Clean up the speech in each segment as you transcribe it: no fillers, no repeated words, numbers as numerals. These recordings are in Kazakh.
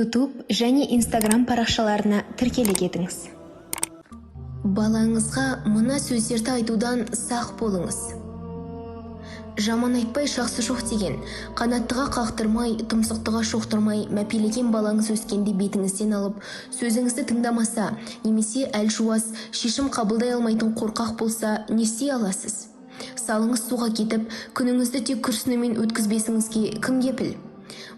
YouTube және Instagram парақшаларына тіркеле кетіңіз. Балаңызға мына сөздерді айтудан сақ болыңыз. Жаман айтпай жақсы жоқ деген, қанаттыға қақтырмай, тұмсықтыға шоқтырмай, мәпелеген балаңыз өскенде бетіңізден алып, сөзіңізді тыңдамаса, немесе әлжуаз, шешім қабылдай алмайтын қорқақ болса, не істей аласыз? Салыңыз суға кетіп, күніңізді тек күрсінумен өткізбесіңізге кім кепіл?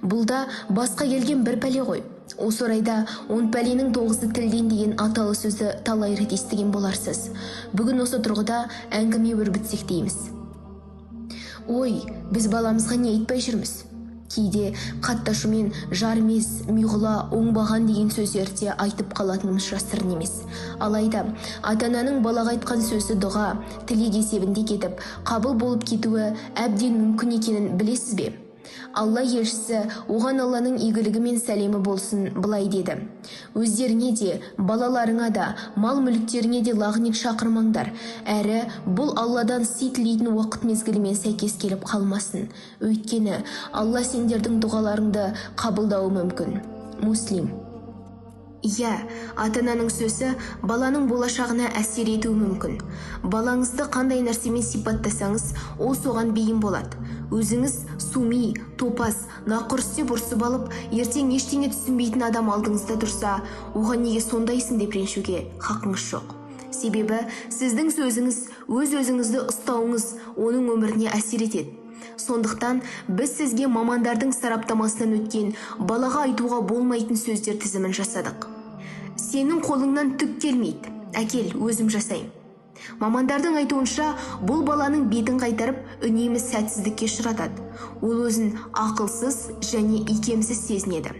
Бұл да басқа келген бір пәле ғой. Осы орайда 10 пәленің 9-ы тілден деген аталы сөзді талай рет естіген боларсыз. Бүгін осы тұрғыда әңгіме өрбітсек дейміз. Ой, біз баламызға не айтпай жүрміз? Кейде қатташумен жар емес, миғұла, оңбаған деген сөздерде айтып қалатынымыз жасырын емес. Алайда ата-ананың балаға айтқан сөзі дұға, тілек есебінде кетіп, қабыл болып кетуі әбден мүмкін екенін білесіз бе? Алла елшісі оған Алланың игілігі мен сәлемі болсын былай деді: өздеріңе де, балаларыңа да, мал мүліктеріңе де лағнет шақырмаңдар, әрі бұл Алладан сый тілейтін уақыт мезгілімен сәйкес келіп қалмасын. Өйткені Алла сендердің дұғаларыңды қабылдауы мүмкін. Муслим. Иә, ата-ананың сөзі баланың болашағына әсер етуі мүмкін. Балаңызды қандай нәрсемен сипаттасаңыз, ол соған бейім болады. Өзіңіз суми, топас, нақұрыс деп ұрсып алып, ертең ештеңе түсінбейтін адам алдыңызда тұрса, оған неге сондайсың деп ренжуге хақыңыз жоқ. Себебі сіздің сөзіңіз, өз-өзіңізді ұстауыңыз оның өміріне әсер етеді. Сондықтан біз сізге мамандардың сараптамасынан өткен балаға айтуға болмайтын сөздер тізімін жасадық. Сенің қолыңнан түк келмейді, әкел, өзім жасайым. Мамандардың айтуынша, бұл баланың бетін қайтарып, үнемі сәтсіздікке ұшыратады. Ол өзін ақылсыз және икемсіз сезінеді.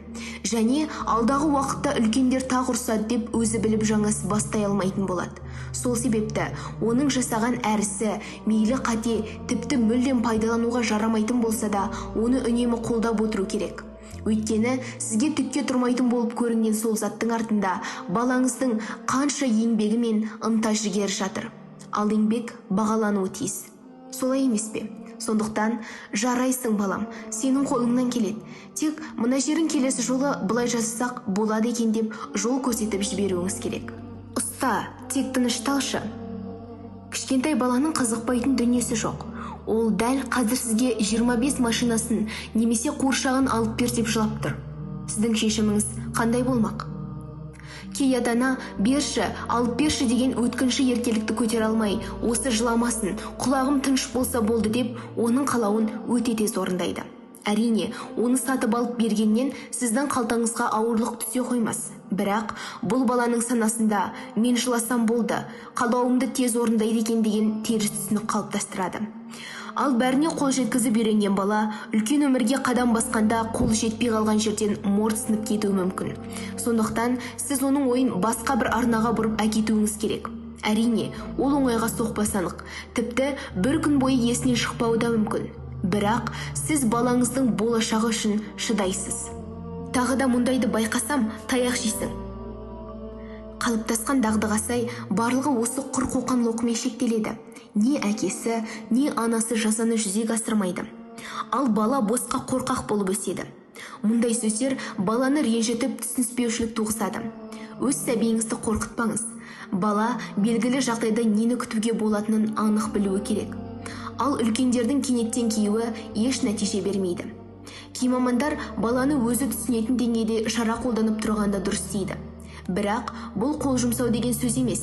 Және алдағы уақытта үлкендер тақ ұрсады деп өзі біліп жаңасы бастай алмайтын болады. Сол себепті оның жасаған әрісі, мейлі қате, тіпті мүлдем пайдалануға жарамайтын болса да, оны үнемі қолдап отыру керек. Өйткені сізге түкке тұрмайтын болып көрінген сол заттың артында балаңыздың қанша еңбегі мен ынта жігері жатыр. Ал еңбек бағалануы тиіс. Солай емес пе? Сондықтан жарайсың балам, сенің қолыңнан келеді. Тек мына жерін келесі жолы былай жасасақ болады екен деп жол көрсетіп жіберуіңіз керек. Ұста, тек тынышталшы. Кішкентай баланың қызықпайтын дүниесі жоқ. Ол дәл қазір сізге 25 машинасын немесе қуыршағын алып бер деп жылап тұр. Сіздің шешіміңіз қандай болмақ? Кей ата-ана берші, алып берші деген өткінші еркелікті көтере алмай, осы жыламасын, құлағым тыныш болса болды деп, оның қалауын өте тез орындайды. Әрине, оны сатып алып бергеннен сіздің қалтаңызға ауырлық түсе қоймас. Бірақ бұл баланың санасында мен жыласам болды, қалауымды тез орындайды екен деген теріс түсінік қалыптастырады. Ал бәріне қол жеткізіп үйренген бала үлкен өмірге қадам басқанда қол жетпей қалған жерден морт сынып кетуі мүмкін. Сондықтан сіз оның ойын басқа бір арнаға бұрып әкетуіңіз керек. Әрине, ол оңайға соқпас анық. Тіпті бір күн бойы есінен шықпауы да мүмкін. Бірақ сіз балаңыздың болашағы үшін шыдайсыз. Тағы да мұндайды байқасам, таяқ жейсің. Қалыптасқан дағдыға сай барлығы осы құр қоқан лоқымен шектеледі. Не әкесі, не анасы жазаны жүзеге асырмайды. Ал бала босқа қорқақ болып өседі. Мұндай сөздер баланы ренжітіп түсініспеушілік туғызады. Өз сәбиіңізді қорқытпаңыз. Бала белгілі жағдайда нені күтуге болатынын анық білуі керек. Ал үлкендердің кенеттен кейуі еш нәтиже бермейді. Кей мамандар баланы өзі түсінетін деңгейде шара қолданып тұрғанда дұрыс дейді. Бірақ бұл қол жұмсау деген сөз емес.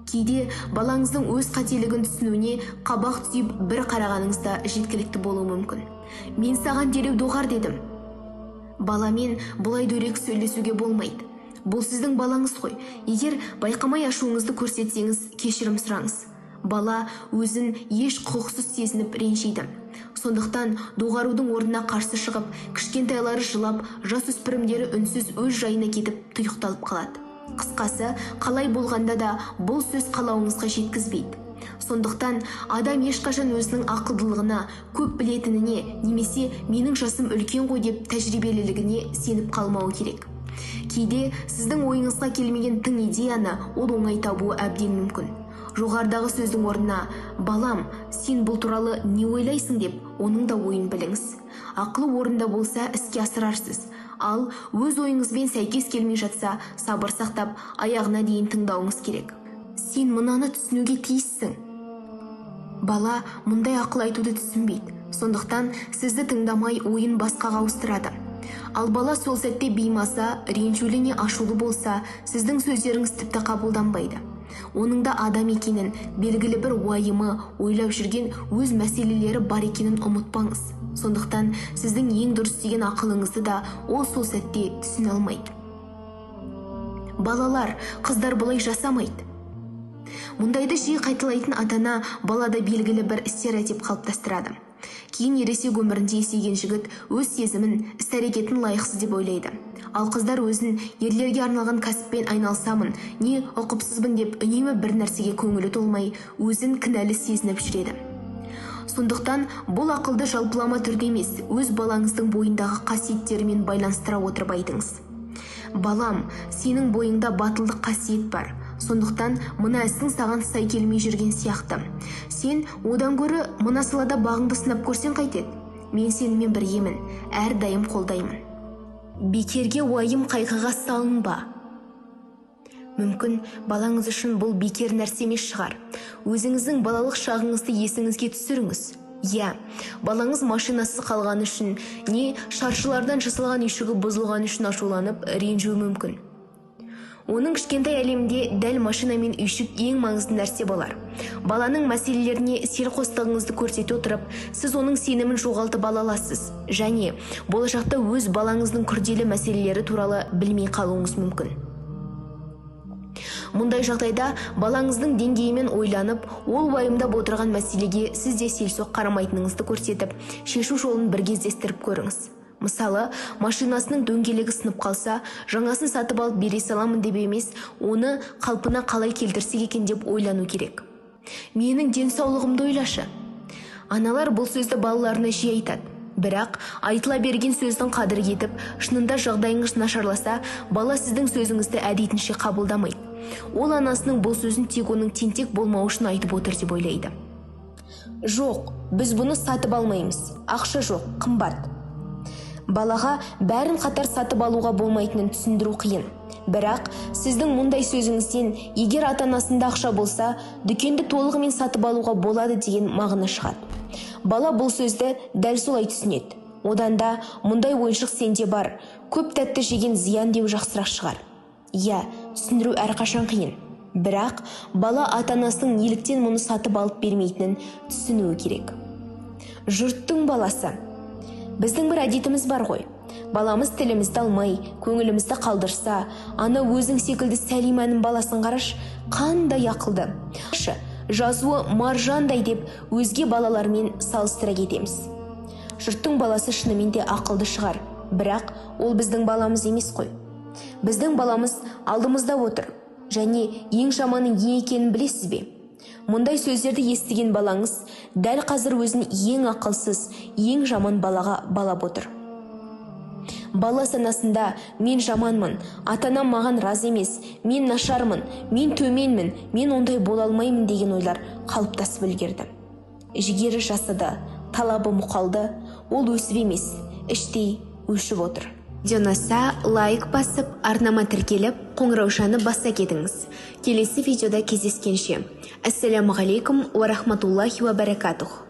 Кейде балаңыздың өз қателігін түсінуіне қабақ түйіп бір қарағаныңызда жеткілікті болуы мүмкін. Мен саған дереу доғар дедім. Баламен бұлай дөрекі сөйлесуге болмайды. Бұл сіздің балаңыз ғой. Егер байқамай ашуыңызды көрсетсеңіз, кешірім сұраңыз. Бала өзін еш құқықсыз сезініп ренжиді. Сондықтан доғарудың орнына қарсы шығып, кішкентайлары жылап, жасөспірімдері үнсіз өз жайына кетіп тұйықталып қалады. Қысқасы, қалай болғанда да бұл сөз қалауыңызға жеткізбейді. Сондықтан адам ешқашан өзінің ақылдылығына, көп білетініне, немесе менің жасым үлкен ғой деп тәжірибелілігіне сеніп қалмауы керек. Кейде сіздің ойыңызға келмеген тың идеяны ол оңай табуы әбден мүмкін. Жоғардағы сөздің орнына балам, сен бұл туралы не ойлайсың деп, оның да ойын біліңіз. Ақылы орында болса іске асырарсыз, Ал өз ойыңызбен сәйкес келмей жатса, сабыр сақтап, аяғына дейін тыңдауыңыз керек. Сен мынаны түсінуге тиіссің. Бала мұндай ақыл айтуды түсінбейді. Сондықтан сізді тыңдамай ойын басқаға ауыстырады. Ал бала сол сәтте беймаза, ренжулі не ашулы болса, сіздің сөздеріңіз тіпті қабылданбайды. Оның да адам екенін, белгілі бір уайымы, ойлап жүрген өз мәселелері бар екенін ұмытпаңыз. Сондықтан сіздің ең дұрыс деген ақылыңызды да ол сол сәтте түсіне алмайды. Балалар, қыздар бұлай жасамайды. Мұндайды жиі қайталайтын ата-ана балада белгілі бір стереотип қалыптастырады. Кейін ересек өмірінде есейген жігіт өз сезімін, іс-әрекетін лайықсыз деп ойлайды. Ал қыздар өзін ерлерге арналған кәсіппен айналсамын, не ұқыпсызбын деп үнемі бір нәрсеге көңілі толмай, өзін кінәлі сезініп жүреді. Сондықтан бұл ақылды жалпылама түрде емес, өз балаңыздың бойындағы қасиеттерімен байланыстыра отырып айтыңыз. Балам, сенің бойыңда батылдық қасиет бар. Сондықтан мына ісің саған сай келмей жүрген сияқты. Сен одан гөрі мына салада бағыңды сынап көрсең қайтеді. Мен сенімен біргемін, әрдайым қолдаймын. Бекерге уайым қайғыға салынба. Мүмкін балаңыз үшін бұл бекер нәрсе емес шығар. Өзіңіздің балалық шағыңызды есіңізге түсіріңіз. Балаңыз машинасыз қалған үшін, не шаршылардан жасалған үйшігі бұзылған үшін ашуланып, ренжуі мүмкін. Оның кішкентай әлемде дәл машина мен үйшік ең маңызды нәрсе болар. Баланың мәселелеріне селқостығыңызды көрсете отырып, сіз оның сенімін жоғалтып ала аласыз, және болашақта өз балаңыздың күрделі мәселелері туралы білмей қалуыңыз мүмкін. Мұндай жағдайда балаңыздың деңгейімен ойланып, ол уайымдап отырған мәселеге сіз де селсоқ қарамайтыныңызды көрсетіп, шешу жолын бір кездестіріп көріңіз. Мысалы, машинасының дөңгелегі сынып қалса, жаңасын сатып алып бере саламын деп емес, оны қалпына қалай келтірсек екен деп ойлану керек. Менің денсаулығымды ойлашы. Аналар бұл сөзді балаларына жиі айтады. Бірақ айтыла берген сөздің қадірі кетіп, шынында жағдайыңыз нашарласа, бала сіздің сөзіңізді әдетінше қабылдамайды. Ол анасының бұл сөзін тек оның тентек болмау үшін айтып отыр деп ойлайды. Жоқ, біз бұны сатып алмаймыз. Ақша жоқ, қымбат. Балаға бәрін қатар сатып алуға болмайтынын түсіндіру қиын. Бірақ сіздің мұндай сөзіңізден, егер ата-анасында ақша болса, дүкенді толығымен сатып алуға болады деген мағына шығады. Бала бұл сөзді дәл солай түсінеді. Одан да мұндай ойыншық сенде бар, көп тәтті жеген зиян деу жақсырақ шығар. Түсіндіру әрқашан қиын. Бірақ бала ата-анасының неліктен мұны сатып алып бермейтінін түсінуі керек. Жұрттың баласы. Біздің бір әдетіміз бар ғой. Баламыз тілімізді алмай, көңілімізді қалдырса, ана өзің секілді Сәлиманың баласын қараш, қандай ақылды. Жазуы маржандай деп өзге балалармен салыстыра кетеміз. Жұрттың баласы шынымен де ақылды шығар, бірақ ол біздің баламыз емес қой. Біздің баламыз алдымызда отыр, және ең жаманы не екенін білесіз бе? Мұндай сөздерді естіген балаңыз дәл қазір өзін ең ақылсыз, ең жаман балаға балап отыр. Бала санасында мен жаманмын, ата-анам маған разы емес, мен нашармын, мен төменмін, мен ондай бола алмаймын деген ойлар қалыптасып үлгерді. Жігері жасыды, талабы мұқалды, ол өсіп емес, іштей өшіп отыр. Донаса лайк басып, арнама тіркеліп, қоңыраушаны баса кетіңіз. Келесі видеода кездескенше. Ассаламу алейкум ва рахматуллахи ва баракатух.